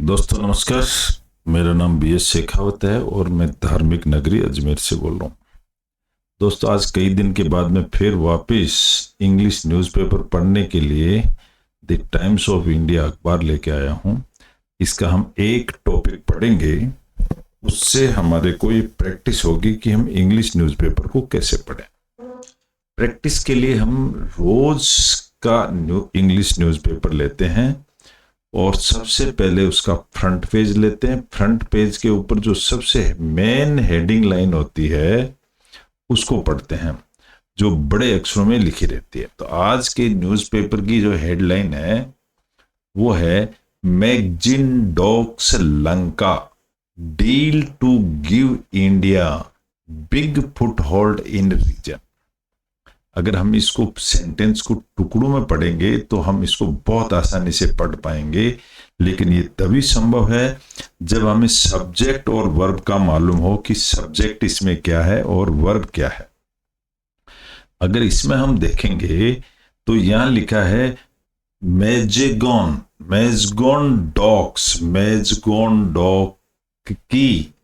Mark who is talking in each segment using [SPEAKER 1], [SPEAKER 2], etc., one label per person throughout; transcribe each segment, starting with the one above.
[SPEAKER 1] दोस्तों नमस्कार। मेरा नाम बी एस शेखावत है और मैं धार्मिक नगरी अजमेर से बोल रहा हूँ। दोस्तों आज कई दिन के बाद मैं फिर वापस इंग्लिश न्यूज़पेपर पढ़ने के लिए द टाइम्स ऑफ इंडिया अखबार लेके आया हूँ। इसका हम एक टॉपिक पढ़ेंगे, उससे हमारे को ये प्रैक्टिस होगी कि हम इंग्लिश न्यूज़पेपर को कैसे पढ़ें। प्रैक्टिस के लिए हम रोज का इंग्लिश न्यूज़पेपर लेते हैं और सबसे पहले उसका फ्रंट पेज लेते हैं। फ्रंट पेज के ऊपर जो सबसे मेन हेडिंग लाइन होती है उसको पढ़ते हैं, जो बड़े अक्षरों में लिखी रहती है। तो आज के न्यूज़पेपर की जो हेडलाइन है वो है magazine docks Lanka deal to give India big foothold in region. अगर हम इसको सेंटेंस को टुकड़ों में पढ़ेंगे तो हम इसको बहुत आसानी से पढ़ पाएंगे, लेकिन ये तभी संभव है जब हमें सब्जेक्ट और वर्ब का मालूम हो कि सब्जेक्ट इसमें क्या है और वर्ब क्या है। अगर इसमें हम देखेंगे तो यहां लिखा है मेजगोन डॉक्स, मेजगोन डॉक की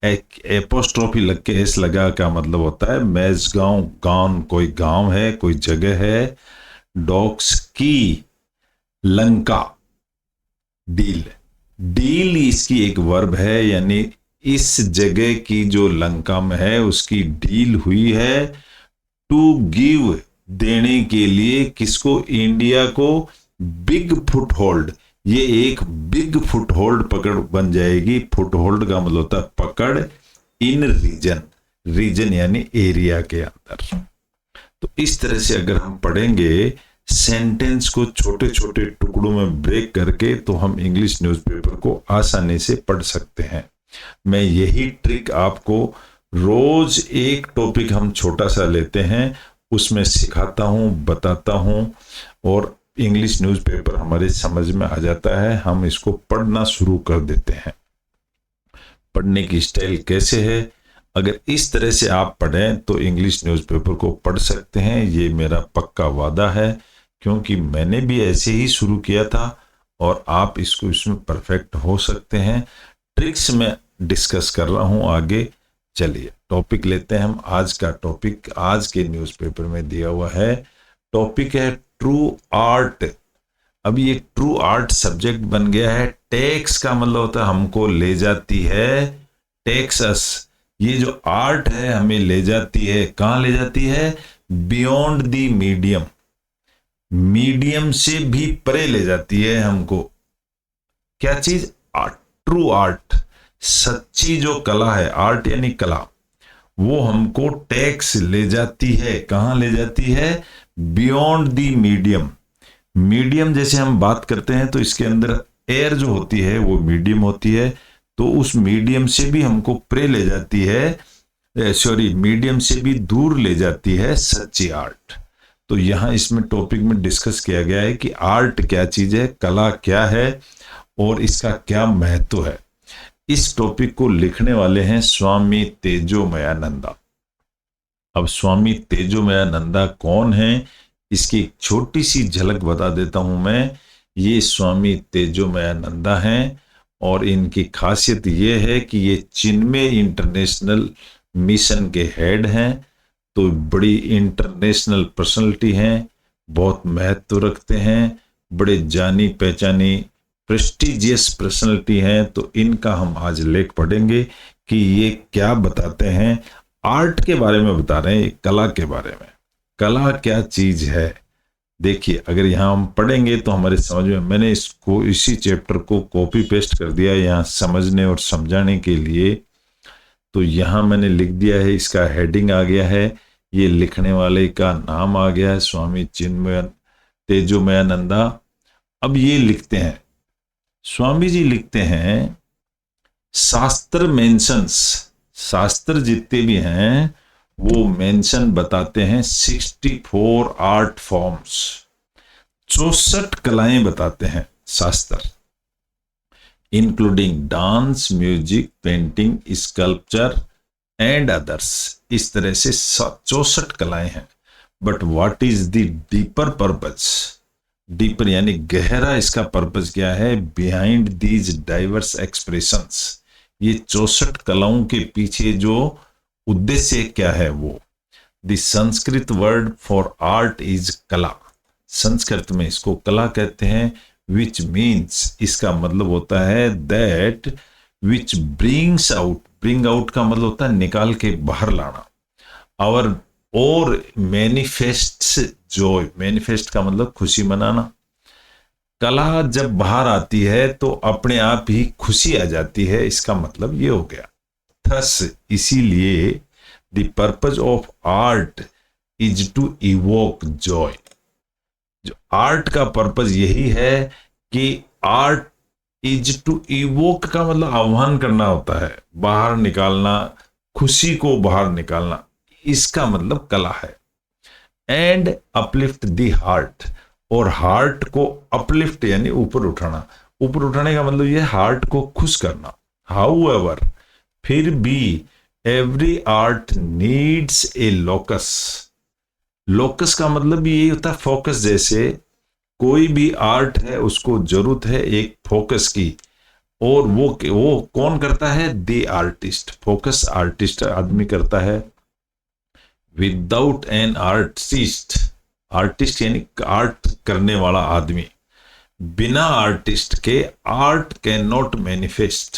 [SPEAKER 1] एपोस्ट्रोफी लग के एस लगा का मतलब होता है मेजगांव, गांव कोई गांव है, कोई जगह है। डॉक्स की लंका, डील, डील इसकी एक वर्ब है, यानी इस जगह की जो लंका में है उसकी डील हुई है। टू गिव, देने के लिए, किसको? इंडिया को। बिग फुटहोल्ड, ये एक बिग फुटहोल्ड पकड़ बन जाएगी। फुटहोल्ड का मतलब होता है पकड़। इन रीजन, रीजन यानी एरिया के अंदर। तो इस तरह से अगर हम पढ़ेंगे सेंटेंस को छोटे छोटे टुकड़ों में ब्रेक करके, तो हम इंग्लिश न्यूज़पेपर को आसानी से पढ़ सकते हैं। मैं यही ट्रिक आपको रोज एक टॉपिक हम छोटा सा लेते हैं उसमें सिखाता हूं, बताता हूं और इंग्लिश न्यूज़पेपर हमारे समझ में आ जाता है। हम इसको पढ़ना शुरू कर देते हैं। पढ़ने की स्टाइल कैसे है? अगर इस तरह से आप पढ़ें तो इंग्लिश न्यूज़पेपर को पढ़ सकते हैं, ये मेरा पक्का वादा है, क्योंकि मैंने भी ऐसे ही शुरू किया था और आप इसको इसमें परफेक्ट हो सकते हैं। ट्रिक्स में डिस्कस कर रहा हूं आगे। चलिए टॉपिक लेते हैं हम। आज का टॉपिक आज के न्यूज़पेपर में दिया हुआ है। टॉपिक है ट्रू आर्ट। अब ये ट्रू आर्ट सब्जेक्ट बन गया है। टेक्स का मतलब होता है हमको ले जाती है, टेक्स अस। ये जो आर्ट है हमें ले जाती है, कहां ले जाती है? बियॉन्ड दी मीडियम, मीडियम से भी परे ले जाती है हमको। क्या चीज? आर्ट, ट्रू आर्ट, सच्ची जो कला है, आर्ट यानी कला, वो हमको टेक्स ले जाती है। कहां ले जाती है? Beyond the medium. मीडियम जैसे हम बात करते हैं तो इसके अंदर एयर जो होती है वो मीडियम होती है, तो उस मीडियम से भी हमको परे ले जाती है, सॉरी मीडियम से भी दूर ले जाती है सच्ची आर्ट। तो यहां इसमें टॉपिक में डिस्कस किया गया है कि आर्ट क्या चीज है, कला क्या है और इसका क्या महत्व है। इस टॉपिक को लिखने वाले हैं स्वामी तेजोमयानंदा। अब स्वामी तेजोमयानंदा कौन है, इसकी एक छोटी सी झलक बता देता हूं मैं। ये स्वामी तेजोमयानंदा हैं और इनकी खासियत ये है कि ये चिन्मय इंटरनेशनल मिशन के हेड हैं। तो बड़ी इंटरनेशनल पर्सनैलिटी हैं, बहुत महत्व रखते हैं, बड़े जानी पहचानी प्रेस्टिजियस पर्सनैलिटी हैं। तो इनका हम आज लेख पढ़ेंगे कि ये क्या बताते हैं। आर्ट के बारे में बता रहे हैं, कला के बारे में। कला क्या चीज है? देखिए अगर यहाँ हम पढ़ेंगे तो हमारे समझ में, मैंने इसको इसी चैप्टर को कॉपी पेस्ट कर दिया यहाँ समझने और समझाने के लिए। तो यहाँ मैंने लिख दिया है, इसका हेडिंग आ गया है, ये लिखने वाले का नाम आ गया है, स्वामी चिन्मय तेजोमयानंदा। अब ये लिखते हैं, स्वामी जी लिखते हैं, शास्त्र मेंशंस, शास्त्र जितने भी हैं वो मेंशन बताते हैं 64 आर्ट फॉर्म्स, 64 कलाएं बताते हैं शास्त्र, including dance, music, painting, sculpture and others. इस तरह से 64 कलाएं हैं। But what is the deeper purpose? Deeper यानी गहरा इसका पर्पस क्या है, बिहाइंड दीज डाइवर्स एक्सप्रेशंस, ये 64 कलाओं के पीछे जो उद्देश्य क्या है वो। The Sanskrit word for art is कला, संस्कृत में इसको कला कहते हैं। विच मीन्स, इसका मतलब होता है that which brings out, bring out का मतलब होता है निकाल के बाहर लाना, और मैनिफेस्ट जॉय, मैनिफेस्ट का मतलब खुशी मनाना। कला जब बाहर आती है तो अपने आप ही खुशी आ जाती है, इसका मतलब ये हो गया। थस, इसीलिए the purpose of art is to evoke joy, जो आर्ट का पर्पज यही है कि आर्ट इज टू इवोक का मतलब आह्वान करना होता है, बाहर निकालना, खुशी को बाहर निकालना, इसका मतलब कला है। एंड अपलिफ्ट द हार्ट, और हार्ट को अपलिफ्ट यानी ऊपर उठाना, ऊपर उठाने का मतलब यह हार्ट को खुश करना। हाउ एवर, फिर भी every art needs a locus, locus का मतलब भी यही होता है फोकस, जैसे कोई भी आर्ट है उसको जरूरत है एक फोकस की, और वो कौन करता है, द आर्टिस्ट, फोकस आर्टिस्ट आदमी करता है। विदाउट एन आर्टिस्ट, आर्टिस्ट यानी आर्ट करने वाला आदमी, बिना आर्टिस्ट के art can not manifest,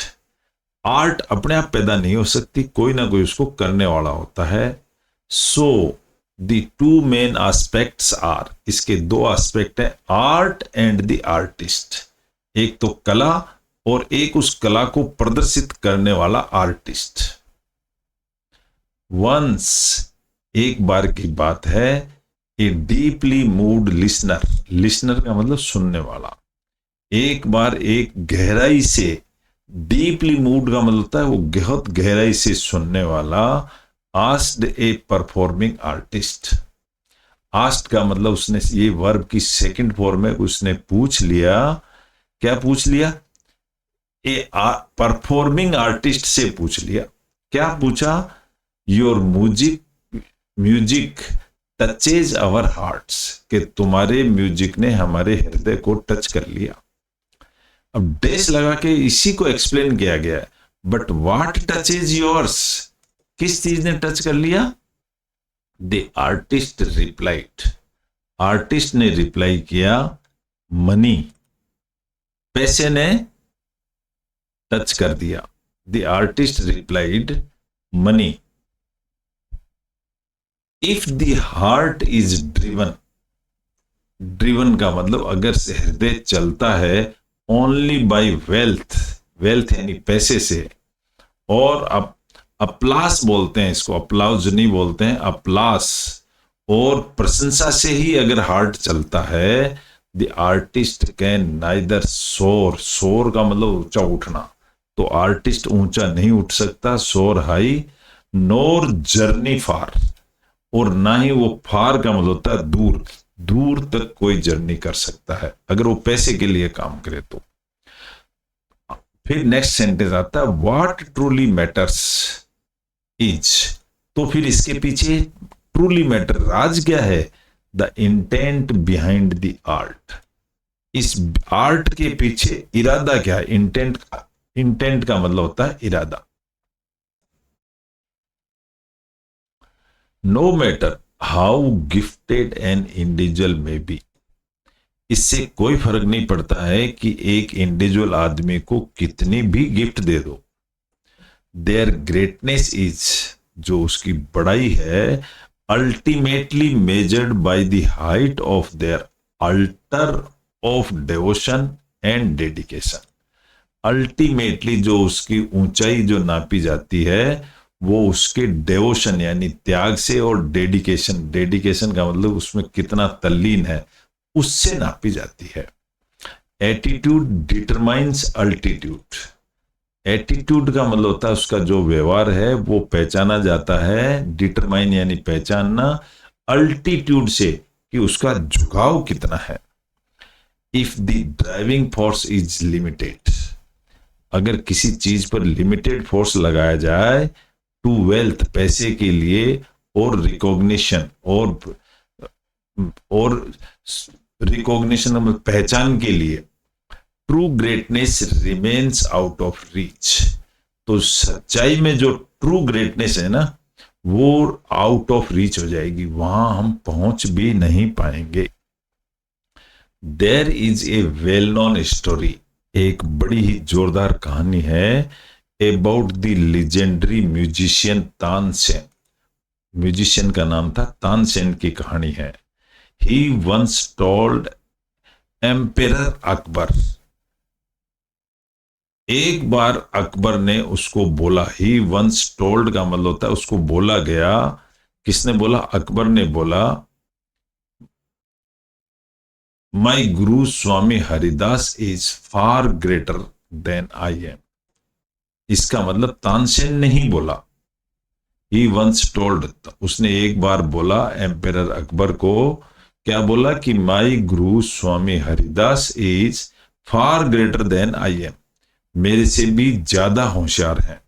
[SPEAKER 1] art अपने आप पैदा नहीं हो सकती, कोई ना कोई उसको करने वाला होता है। So the two main aspects are, इसके दो एस्पेक्ट है, आर्ट एंड द आर्टिस्ट, एक तो कला और एक उस कला को प्रदर्शित करने वाला आर्टिस्ट। वंस, एक बार की बात है, ए डीपली मूव्ड लिसनर, लिसनर का मतलब सुनने वाला, एक बार एक गहराई से, डीपली मूव्ड का मतलब होता है वो बहुत गहराई से सुनने वाला, आस्क्ड ए परफॉर्मिंग आर्टिस्ट, आस्क्ड का मतलब उसने, ये वर्ब की सेकंड फॉर्म है, उसने पूछ लिया, क्या पूछ लिया, ए परफॉर्मिंग आर्टिस्ट से पूछ लिया, क्या पूछा, your music touches our hearts, कि तुम्हारे म्यूजिक ने हमारे हृदय को टच कर लिया। अब डैश लगा के इसी को एक्सप्लेन किया गया है, बट व्हाट टचेज योर्स, किस चीज ने टच कर लिया, द आर्टिस्ट रिप्लाइड, आर्टिस्ट ने रिप्लाई किया, मनी, पैसे ने टच कर दिया, the artist replied money. If the heart is driven, driven का मतलब अगर से हृदय चलता है ओनली बाय वेल्थ, वेल्थ यानी पैसे से, और अप्लास बोलते हैं इसको, अप्लाउज नहीं बोलते हैं, अप्लास, और प्रशंसा से ही अगर हार्ट चलता है, द आर्टिस्ट कैन नाइदर सोर, सोर का मतलब ऊंचा उठना, तो आर्टिस्ट ऊंचा नहीं उठ सकता, सोर हाई, नोर जर्नी फार, और ना ही वो फार का मतलब होता है दूर, दूर तक कोई जर्नी कर सकता है अगर वो पैसे के लिए काम करे तो। फिर नेक्स्ट सेंटेंस आता है, व्हाट ट्रूली मैटर्स इज, तो फिर इसके पीछे ट्रूली मैटर, राज क्या है, the intent behind the art, इस आर्ट के पीछे इरादा क्या है, इंटेंट, इंटेंट का मतलब होता है इरादा। No matter how gifted an individual may be, इससे कोई फर्क नहीं पड़ता है कि एक इंडिविजुअल आदमी को कितनी भी गिफ्ट दे दो, देयर ग्रेटनेस इज, जो उसकी बड़ाई है, ultimately measured by the height of their alter of devotion and dedication, ultimately जो उसकी ऊंचाई जो नापी जाती है वो उसके डेवोशन यानी त्याग से, और डेडिकेशन, डेडिकेशन का मतलब उसमें कितना तल्लीन है, उससे नापी जाती है। एटीट्यूड डिटरमाइंस अल्टीट्यूड, एटीट्यूड का मतलब होता है उसका जो व्यवहार है वो पहचाना जाता है, डिटरमाइन यानी पहचानना, अल्टीट्यूड से कि उसका झुकाव कितना है। If the driving force is limited, अगर किसी चीज पर लिमिटेड फोर्स लगाया जाए, टू वेल्थ, पैसे के लिए, और रिकॉग्निशन, और रिकॉग्निशन में पहचान के लिए, true greatness remains out of reach. तो सच्चाई में जो ट्रू ग्रेटनेस है ना, वो आउट ऑफ रीच हो जाएगी, वहां हम पहुंच भी नहीं पाएंगे। There is a well known story, एक बड़ी ही जोरदार कहानी है, about the legendary musician Tansen. Musician का नाम था तानसेन की कहानी है। He once told emperor Akbar, एक बार अकबर ने उसको बोला, ही वंस टोल्ड का मतलब होता है उसको बोला गया। किसने बोला? अकबर ने बोला, my guru Swami Haridas is far greater than I am. इसका मतलब तानसेन नहीं बोला, ही वंस टोल्ड, उसने एक बार बोला एम्पेरर अकबर को, क्या बोला कि my guru Swami Haridas is far greater than I am, मेरे से भी ज्यादा होशियार हैं।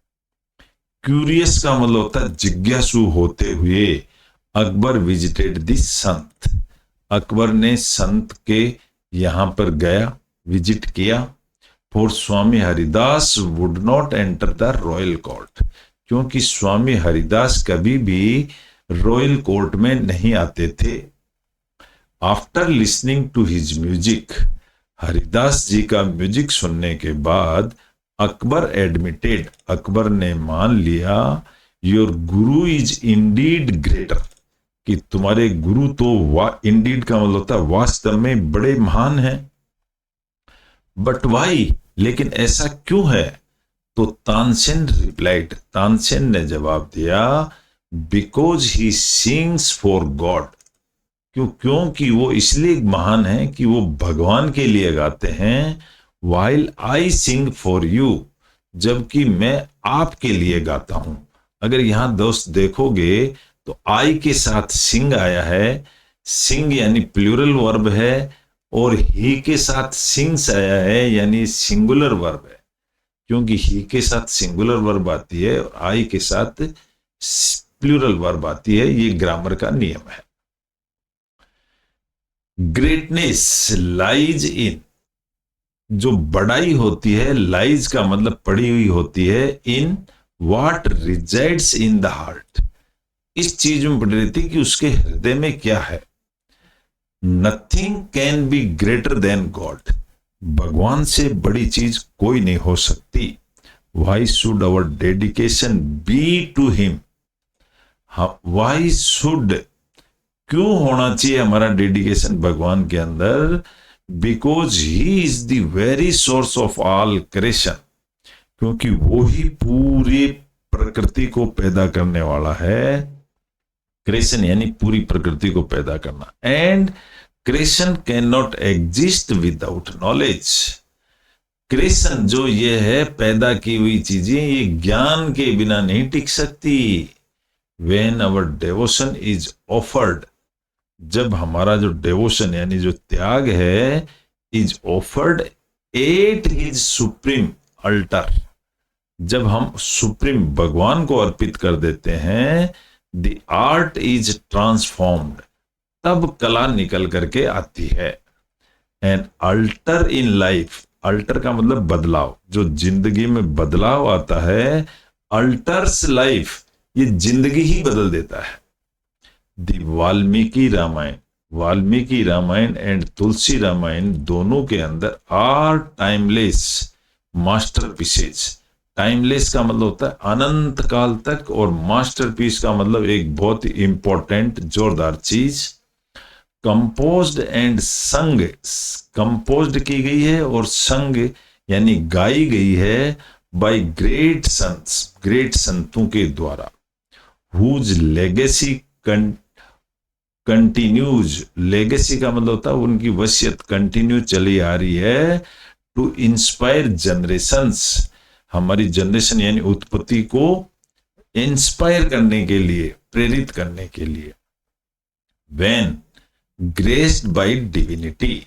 [SPEAKER 1] क्यूरियस का मतलब होता है जिज्ञासु होते हुए अकबर विजिटेड द संत, अकबर ने संत के यहां पर गया, विजिट किया। For Swami Haridas would not enter the royal court, क्योंकि स्वामी हरिदास कभी भी रॉयल कोर्ट में नहीं आते थे। After listening to his music, Haridas ji का म्यूजिक सुनने के बाद अकबर एडमिटेड, अकबर ने मान लिया, your Guru is Indeed greater, कि तुम्हारे गुरु तो इंडीड का मतलब होता है वास्तव में बड़े महान हैं। बट वाई, लेकिन ऐसा क्यों है? तो तानसेन रिप्लाइड, तानसेन ने जवाब दिया, because he sings for God, क्योंकि वो इसलिए महान है कि वो भगवान के लिए गाते हैं। While I sing for you, जबकि मैं आपके लिए गाता हूं। अगर यहां दोस्त देखोगे तो आई के साथ सिंग आया है, सिंग यानी प्लूरल वर्ब है, और ही के साथ सिंग्स आया है यानी सिंगुलर वर्ब है, क्योंकि ही के साथ सिंगुलर वर्ब आती है और आई के साथ प्लूरल वर्ब आती है। ये ग्रामर का नियम है। ग्रेटनेस लाइज इन, जो बड़ाई होती है, लाइज का मतलब पड़ी हुई होती है, in what resides in the heart, इस चीज में पड़ी रहती कि उसके हृदय में क्या है। Nothing can be greater than god, भगवान से बड़ी चीज कोई नहीं हो सकती। Why should our dedication be to him, why should, क्यों होना चाहिए हमारा डेडिकेशन भगवान के अंदर? Because he is the very source of all creation, क्योंकि वो ही पूरी प्रकृति को पैदा करने वाला है। क्रिएशन यानी पूरी प्रकृति को पैदा करना। And creation can not exist without knowledge, creation जो ये है पैदा की हुई चीजें, ये ज्ञान के बिना नहीं टिक सकती। व्हेन आवर डेवोशन इज ऑफर्ड, जब हमारा जो डेवोशन यानी जो त्याग है, is offered at his supreme alter, जब हम सुप्रीम भगवान को अर्पित कर देते हैं, द आर्ट इज ट्रांसफॉर्म्ड, तब कला निकल करके आती है। An alter in life, alter का मतलब बदलाव, जो जिंदगी में बदलाव आता है, अल्टर्स लाइफ, ये जिंदगी ही बदल देता है। द वाल्मीकि रामायण, वाल्मीकि रामायण एंड तुलसी रामायण दोनों के अंदर आर टाइमलेस मास्टरपीसेज। टाइमलेस का मतलब होता है अनंत काल तक, और मास्टरपीस का मतलब एक बहुत ही इंपॉर्टेंट जोरदार चीज। कंपोज्ड एंड संग, कंपोज्ड की गई है और संग यानी गाई गई है बाय ग्रेट संत्स, ग्रेट संतों के द्वारा। हुज लेगेसी कंटिन्यूज, लेगेसी का मतलब होता है उनकी वसीयत कंटिन्यू चली आ रही है, टू इंस्पायर जनरेशंस, हमारी जनरेशन यानी उत्पत्ति को इंस्पायर करने के लिए, प्रेरित करने के लिए। When graced by divinity,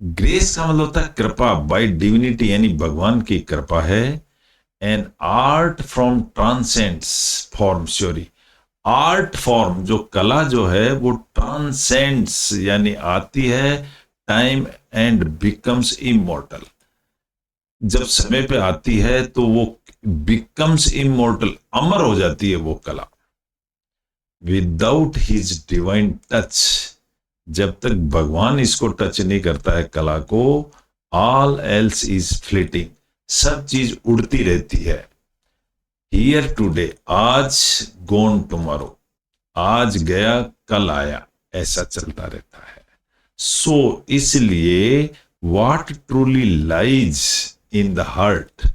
[SPEAKER 1] grace का मतलब होता है कृपा, बाय डिविनिटी यानी भगवान की कृपा है। An art from transcends form, sorry, art form, जो कला जो है वो ट्रांसेंड्स यानी आती है टाइम एंड बिकम्स इमॉर्टल। जब समय पे आती है तो वो बिकम्स इमॉर्टल, अमर हो जाती है वो कला। विदाउट हिज डिवाइन टच, जब तक भगवान इसको टच नहीं करता है कला को, ऑल एल्स इज फ्लिटिंग, सब चीज उड़ती रहती है। हियर टुडे, आज, गोन टुमारो, आज गया कल आया, ऐसा चलता रहता है। सो इसलिए what truly lies in the heart,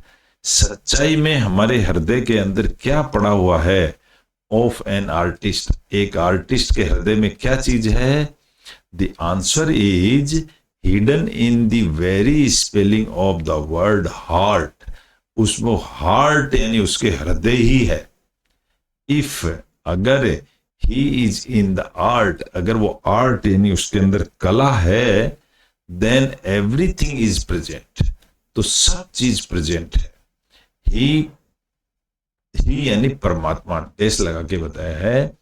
[SPEAKER 1] सच्चाई में हमारे हृदय के अंदर क्या पड़ा हुआ है, ऑफ एन आर्टिस्ट, एक आर्टिस्ट के हृदय में क्या चीज है, the answer is hidden in the very spelling of the word heart. उसमें हार्ट यानी उसके हृदय ही है। इफ, अगर he is in the art, अगर वो आर्ट यानी उसके अंदर कला है, देन एवरीथिंग इज प्रेजेंट, तो सब चीज प्रेजेंट है। ही यानी परमात्मा, टेस्ट लगा के बताया है,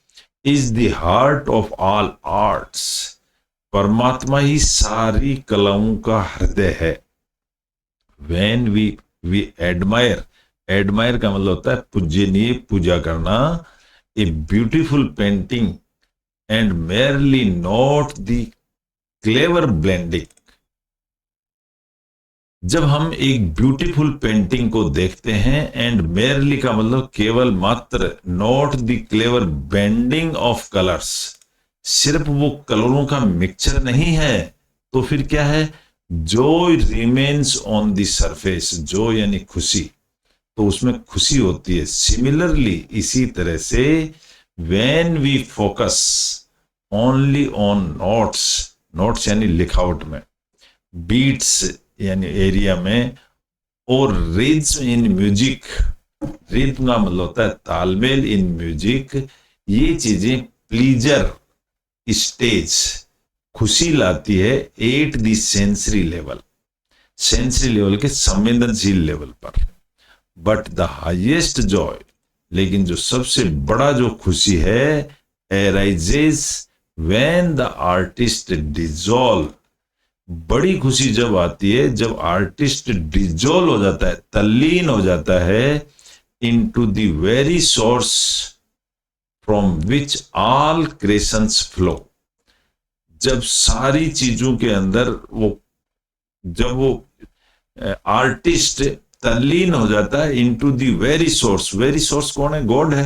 [SPEAKER 1] is the heart of all arts, परमात्मा ही सारी कलाओं का हृदय है। व्हेन वी एडमायर, एडमायर का मतलब होता है पूजनीय, पूजा करना, a beautiful painting and merely note the clever blending. जब हम एक ब्यूटीफुल पेंटिंग को देखते हैं, एंड मेयरली का मतलब केवल मात्र, note the clever bending of colours, सिर्फ वो कलरों का मिक्सचर नहीं है, तो फिर क्या है, Joy remains on the surface, Joy यानी खुशी, तो उसमें खुशी होती है। सिमिलरली, इसी तरह से, when we focus only on notes, notes यानी लिखावट में, बीट्स यानी एरिया में, और रिद्म इन म्यूजिक, रिद्म का मतलब होता है तालमेल, इन म्यूजिक, ये चीजें प्लीजर स्टेज, खुशी लाती है, at the sensory level, sensory level के संवेदनशील लेवल पर। बट द हाईएस्ट जॉय, लेकिन जो सबसे बड़ा जो खुशी है, arises when the artist dissolve, बड़ी खुशी जब आती है जब आर्टिस्ट डिजॉल्व हो जाता है, तल्लीन हो जाता है, into the very source from which all creations flow. जब सारी चीजों के अंदर वो, जब वो आर्टिस्ट तल्लीन हो जाता है, into the very source, very source कौन है, गॉड है,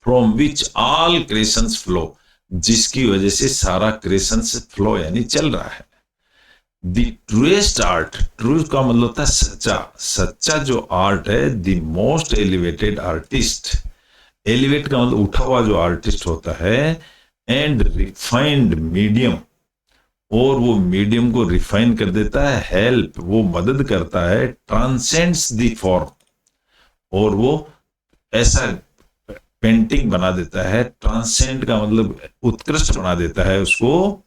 [SPEAKER 1] from which all creations flow, जिसकी वजह से सारा क्रिएशंस फ्लो यानी चल रहा है। द ट्रूएस्ट आर्ट, ट्रू का मतलब होता है सच्चा, सच्चा जो आर्ट है, the most elevated artist, elevate का मतलब उठा हुआ जो आर्टिस्ट होता है, एंड रिफाइंड मीडियम, और वो मीडियम को रिफाइन कर देता है, हेल्प वो मदद करता है, ट्रांसेंड्स द फॉर्म, और वो ऐसा पेंटिंग बना देता है, ट्रांसेंड का मतलब उत्कृष्ट बना देता है, उसको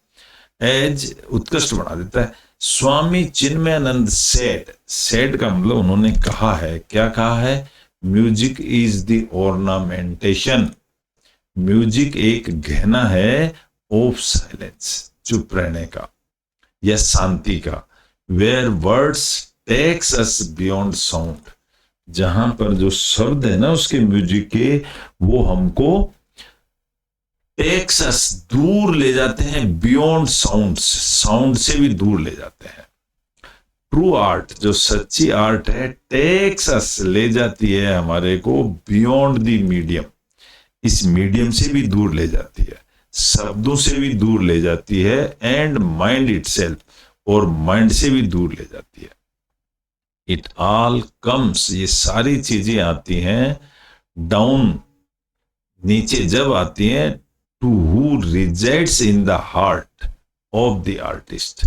[SPEAKER 1] एज उत्कृष्ट बना देता है। स्वामी चिन्मयानंद सेड, सेड का मतलब उन्होंने कहा है, क्या कहा है, music is the ornamentation, music एक गहना है, ऑफ साइलेंस, चुप रहने का या शांति का, where words takes us beyond sound, जहां पर जो शब्द है ना उसके म्यूजिक के, वो हमको टेक्स अस, दूर ले जाते हैं, बियॉन्ड साउंड, साउंड से भी दूर ले जाते हैं। ट्रू आर्ट, जो सच्ची आर्ट है, टेक्स अस, ले जाती है हमारे को, बियॉन्ड द मीडियम, इस मीडियम से भी दूर ले जाती है, शब्दों से भी दूर ले जाती है, एंड माइंड इटसेल्फ, और माइंड से भी दूर ले जाती है। इट ऑल कम्स, ये सारी चीजें आती हैं, डाउन, नीचे जब आती हैं, to who resides in the heart of the artist,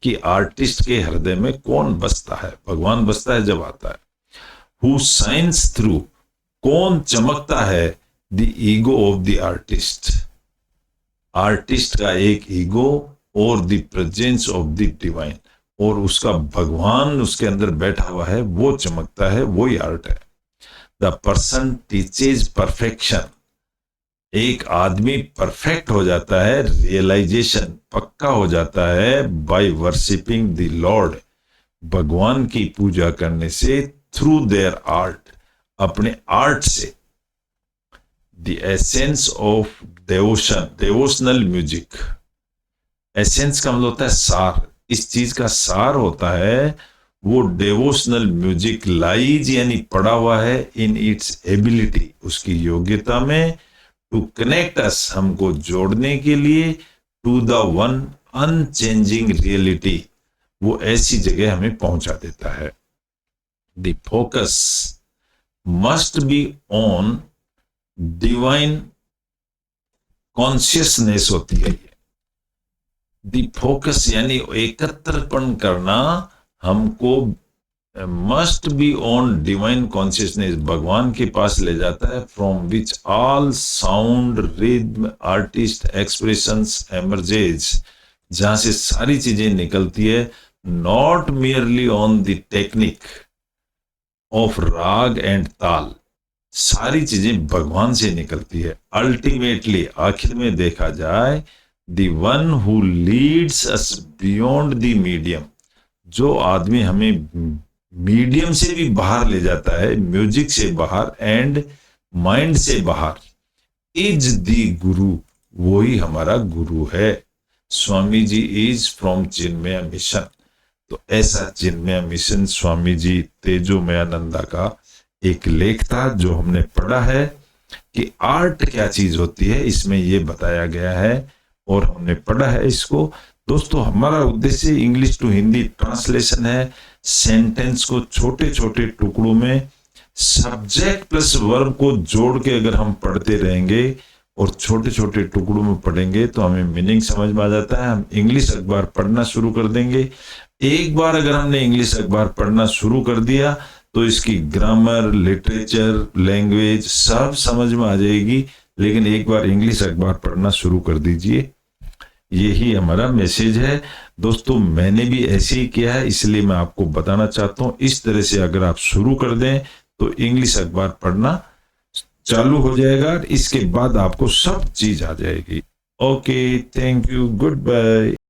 [SPEAKER 1] कि आर्टिस्ट के हृदय में कौन बसता है, भगवान बसता है जब आता है। हु शाइन्स थ्रू, कौन चमकता है, the ego of the artist, artist का एक ईगो, और the presence of the divine, और उसका भगवान उसके अंदर बैठा हुआ है, वो चमकता है, वही आर्ट है। द पर्सन टीचेज परफेक्शन, एक आदमी परफेक्ट हो जाता है, रियलाइजेशन पक्का हो जाता है बाय वर्शिपिंग द लॉर्ड, भगवान की पूजा करने से, थ्रू देयर आर्ट, अपने आर्ट से। The essence of devotion, devotional music, essence का मतलब होता है सार, इस चीज का सार होता है वो डेवोशनल म्यूजिक लाइज यानी पड़ा हुआ है इन इट्स एबिलिटी, उसकी योग्यता में, टू कनेक्ट अस, हमको जोड़ने के लिए, to the one unchanging reality, वो ऐसी जगह हमें पहुंचा देता है। The focus must be on divine consciousness होती है। द फोकस यानी एकत्रपन करना, हमको must be on divine consciousness, भगवान के पास ले जाता है, from which all sound rhythm artist expressions emerges, जहां से सारी चीजें निकलती है, not merely on the technique of raga and tala, सारी चीजें भगवान से निकलती है। अल्टीमेटली आखिर में देखा जाए, the one who leads us beyond the medium, जो आदमी हमें मीडियम से भी बाहर ले जाता है, म्यूजिक से बाहर एंड माइंड से बाहर, इज दी गुरु, वही हमारा गुरु है। Swami ji is from Chinmay mission. तो ऐसा चिन्मय मिशन स्वामी जी तेजोमयानंदा का एक लेख था जो हमने पढ़ा है कि आर्ट क्या चीज होती है, इसमें ये बताया गया है और हमने पढ़ा है इसको। दोस्तों, हमारा उद्देश्य इंग्लिश टू हिंदी ट्रांसलेशन है। सेंटेंस को छोटे छोटे टुकड़ों में सब्जेक्ट प्लस वर्ब को जोड़ के अगर हम पढ़ते रहेंगे और छोटे छोटे टुकड़ों में पढ़ेंगे तो हमें मीनिंग समझ में आ जाता है। हम इंग्लिश अखबार पढ़ना शुरू कर देंगे। एक बार अगर हमने इंग्लिश अखबार पढ़ना शुरू कर दिया तो इसकी ग्रामर, लिटरेचर, लैंग्वेज सब समझ में आ जाएगी। लेकिन एक बार इंग्लिश अखबार पढ़ना शुरू कर दीजिए, यही हमारा मैसेज है। दोस्तों, मैंने भी ऐसे ही किया है, इसलिए मैं आपको बताना चाहता हूं, इस तरह से अगर आप शुरू कर दें तो इंग्लिश अखबार पढ़ना चालू हो जाएगा, इसके बाद आपको सब चीज आ जाएगी। Okay, thank you, good bye.